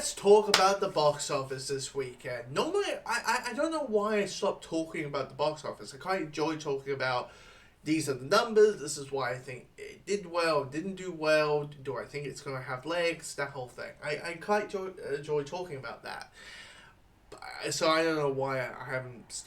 let's talk about the box office this weekend. Normally, I don't know why I stopped talking about the box office. I quite enjoy talking about these are the numbers, this is why I think it did well, didn't do well, do I think it's going to have legs, that whole thing. I quite enjoy talking about that. So I don't know why I haven't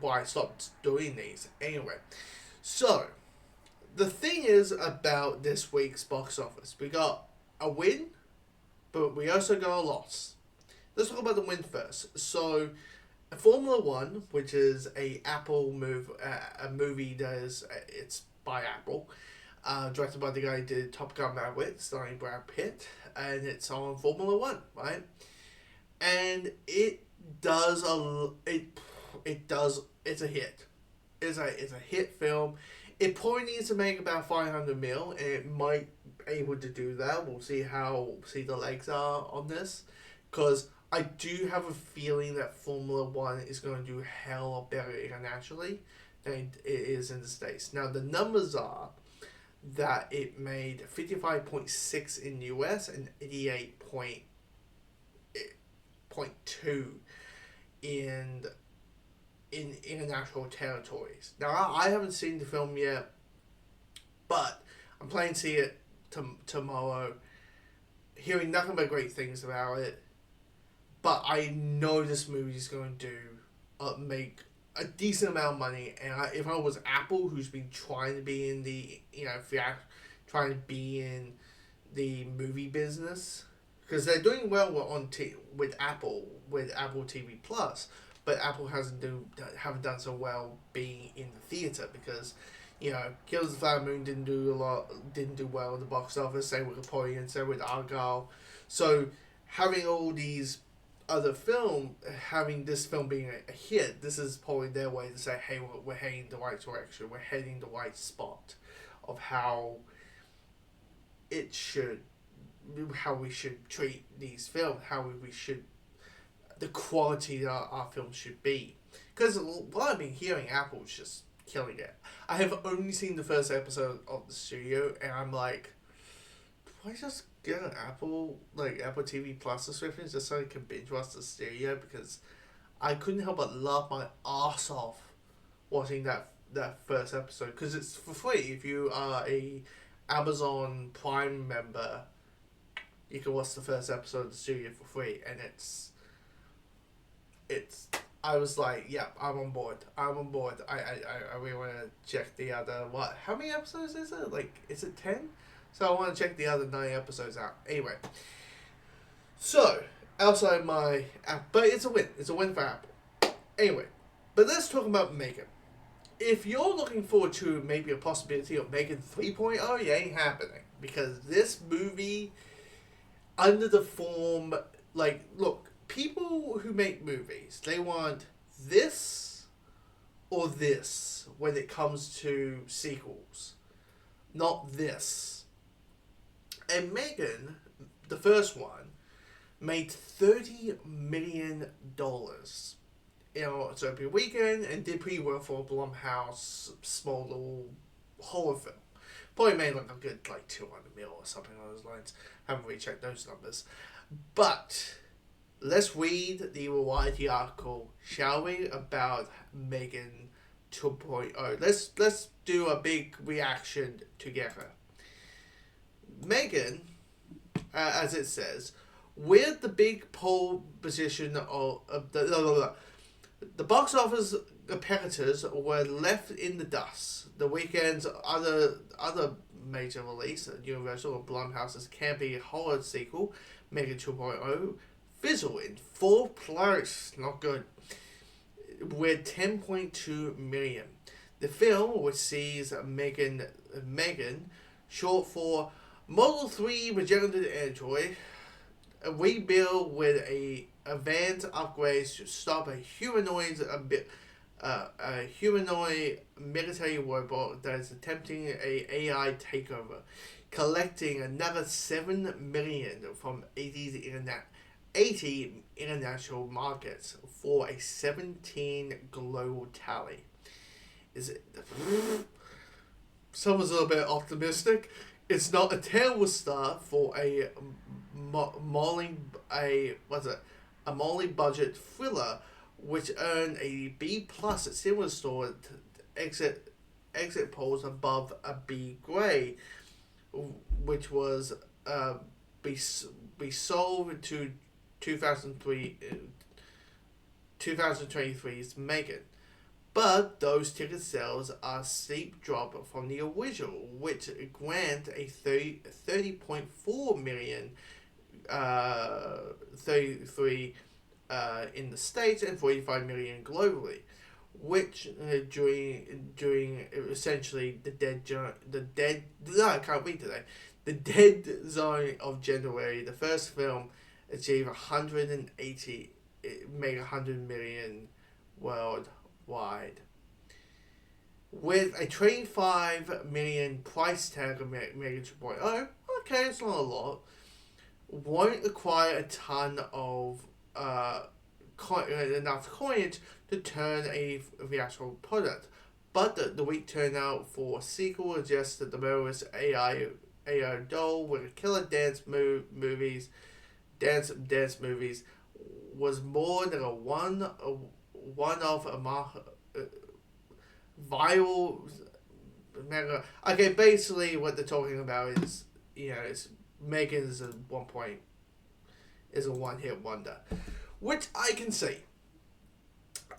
why I stopped doing these. Anyway, so the thing is about this week's box office. We got a win, but we also got a loss. Let's talk about the win first. So, Formula One, which is a movie that is it's by Apple, directed by the guy who did Top Gun Maverick, starring Brad Pitt, and it's on Formula One, right? And it does it's a hit. It's a hit film. It probably needs to make about 500 mil, and it might be able to do that. We'll see the legs are on this, because I do have a feeling that Formula One is going to do hell better internationally than it is in the States. Now the numbers are that it made 55.6 in US and 88.2 in international territories. Now I haven't seen the film yet, but I'm planning to see it tomorrow. Hearing nothing but great things about it, but I know this movie is going to make a decent amount of money. And if I was Apple, who's been trying to be in the trying to be in the movie business, because they're doing well with Apple TV Plus. But Apple haven't done so well being in the theater, because Killers of the Flower Moon didn't do well in the box office. Same with Napoleon, same with Argyle. So having all these other having this film being a hit, this is probably their way to say, hey, we're heading the right direction. We're heading the right spot of how we should treat these films, the quality that our films should be. Because what I've been hearing, Apple's just killing it. I have only seen the first episode of The Studio, and I'm like, do I just get an Apple TV Plus subscription just so I can binge watch The Studio? Because I couldn't help but laugh my ass off watching that first episode, because it's for free. If you are a Amazon Prime member, you can watch the first episode of The Studio for free, and it's I was like, yeah, I'm on board. I really want to check the other, how many episodes is it? Is it 10? So I want to check the other 9 episodes out. Anyway. So, outside my app, but it's a win. It's a win for Apple. Anyway, but let's talk about Megan. If you're looking forward to maybe a possibility of Megan 3.0, it ain't happening. Because this movie, under the form, look, people who make movies, they want this or this when it comes to sequels. Not this. And Megan, the first one, made $30 million its opening weekend, and did pretty well for a Blumhouse small little horror film. Probably made a good 200 mil or something along those lines. Haven't really checked those numbers. But let's read the Variety article, shall we, about Megan 2.0. Let's do a big reaction together. Megan, as it says, with the big pole position of the box office competitors were left in the dust. The weekend's other major release, Universal or Blumhouse's campy horror sequel, Megan 2.0, fizzled in 4th place, not good, with 10.2 million. The film, which sees Megan, short for Model 3 regenerated android, rebuild with a advanced upgrades to stop a humanoid military robot that is attempting a AI takeover, collecting another 7 million from 80 international markets for a 17 global tally. Is it? Someone's a little bit optimistic. It's not a terrible start for a a Molly budget thriller, which earned a B plus at Cinema Store exit polls above a B grade, which was be be sold to 2003 2023's Megan. But those ticket sales are a steep drop from the original, which grant a 30.4 million 33 in the States and 45 million globally, which during essentially I can't read today. The dead zone of January, the first film achieved 180 made 100 million worldwide. With a 25 million price tag of Mega 2.0, okay, it's not a lot. Won't require a ton of enough coinage to turn a theatrical product. But the weak turnout for a sequel suggests that the murderous AI doll with a killer dance movies was more than a one-off viral mega. Okay, basically what they're talking about is, it's Megan's at one point is a one-hit wonder, which I can see.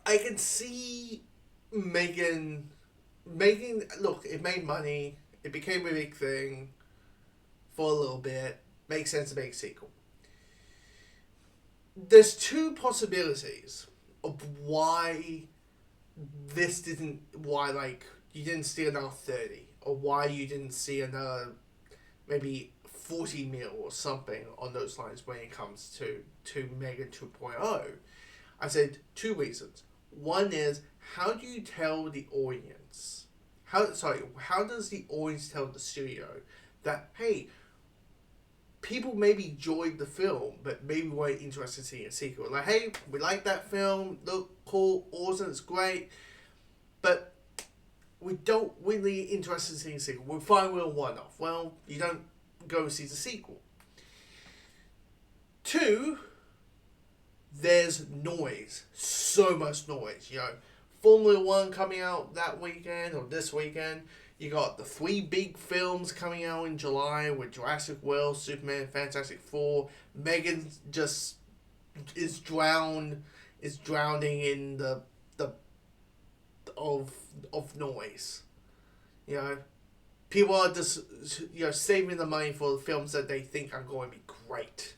I can see Megan look, it made money, it became a big thing for a little bit, makes sense to make a sequel. There's two possibilities of why you didn't see another 30, or why you didn't see another maybe 40 mil or something on those lines when it comes to Megan 2.0. I said two reasons. One is, how do you tell the audience? How does the audience tell the studio that, hey, people maybe enjoyed the film, but maybe weren't interested in seeing a sequel? Like, hey, we like that film, look cool, awesome, it's great, but we don't really interested in seeing a sequel. We're fine with a one-off. Well, you don't go see the sequel. Two, there's noise. So much noise. Formula One coming out that weekend or this weekend. You got the 3 big films coming out in July with Jurassic World, Superman, Fantastic Four. Megan just is drowning in the of noise. People are just saving the money for the films that they think are going to be great.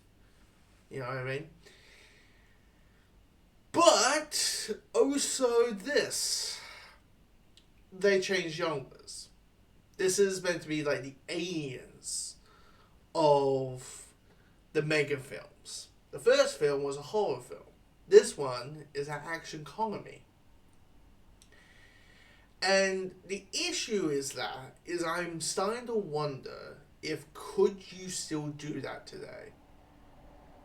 You know what I mean? But also this, they changed genres. This is meant to be like the aliens of the Megan films. The first film was a horror film. This one is an action comedy. And the issue is I'm starting to wonder could you still do that today?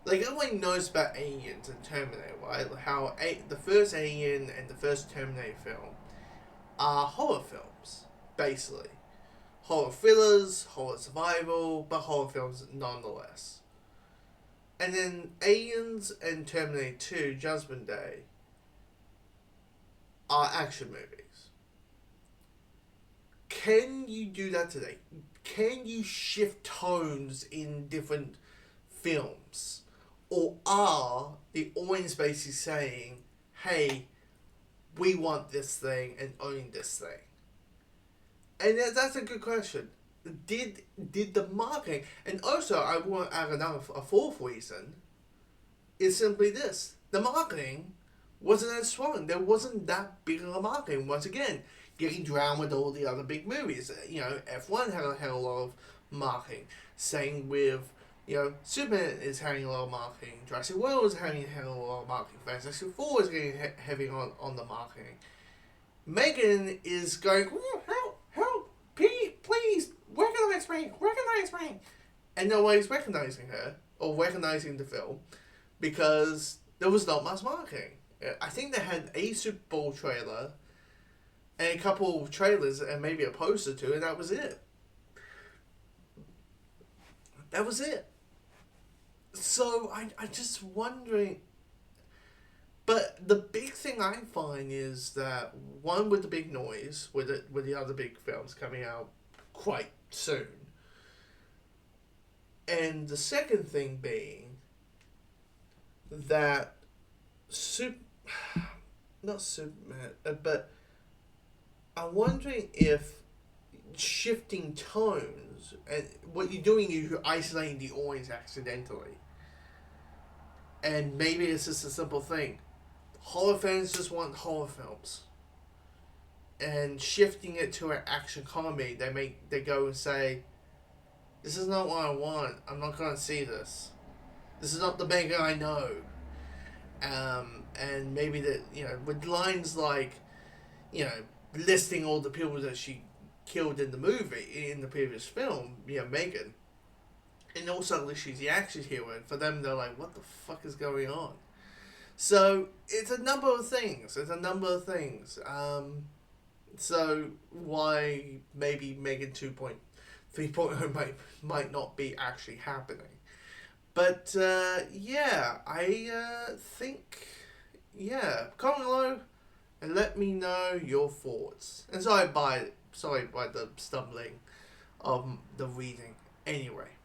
Like, everyone knows about Aliens and Terminator, right? How the first Alien and the first Terminator film are horror films, basically. Horror thrillers, horror survival, but horror films nonetheless. And then Aliens and Terminator 2 Judgment Day are action movies. Can you do that today? Can you shift tones in different films? Or are the audience basically saying, hey, we want this thing and own this thing? And that's a good question. Did the marketing... And also, I want to add a fourth reason, is simply this. The marketing wasn't as strong. There wasn't that big of a marketing. Once again, getting drowned with all the other big movies. F1 had a hell of a lot of marketing. Same with, Superman is having a lot of marketing. Jurassic World is having a hell of a lot of marketing. Fantastic Four is getting heavy on the marketing. Megan is going, help, please, recognize me. And nobody's recognizing her, or recognizing the film, because there was not much marketing. I think they had a Super Bowl trailer, and a couple of trailers, and maybe a poster too, and that was it. So I just wondering. But the big thing I find is that one, with the big noise, with the other big films coming out quite soon, and the second thing being that super, not Superman, but I'm wondering if shifting tones and what you're doing is you're isolating the audience accidentally, and maybe it's just a simple thing. Horror fans just want horror films, and shifting it to an action comedy, they go and say, "This is not what I want. I'm not gonna see this. This is not the Megan I know." And maybe that, with lines like, listing all the people that she killed in the movie in the previous film, Megan, and also she's the action hero. And for them, they're like, "What the fuck is going on?" So it's a number of things. So why maybe Megan 2.3.0 might not be actually happening. But yeah, I think, comment below and let me know your thoughts. And sorry by the stumbling of the reading. Anyway.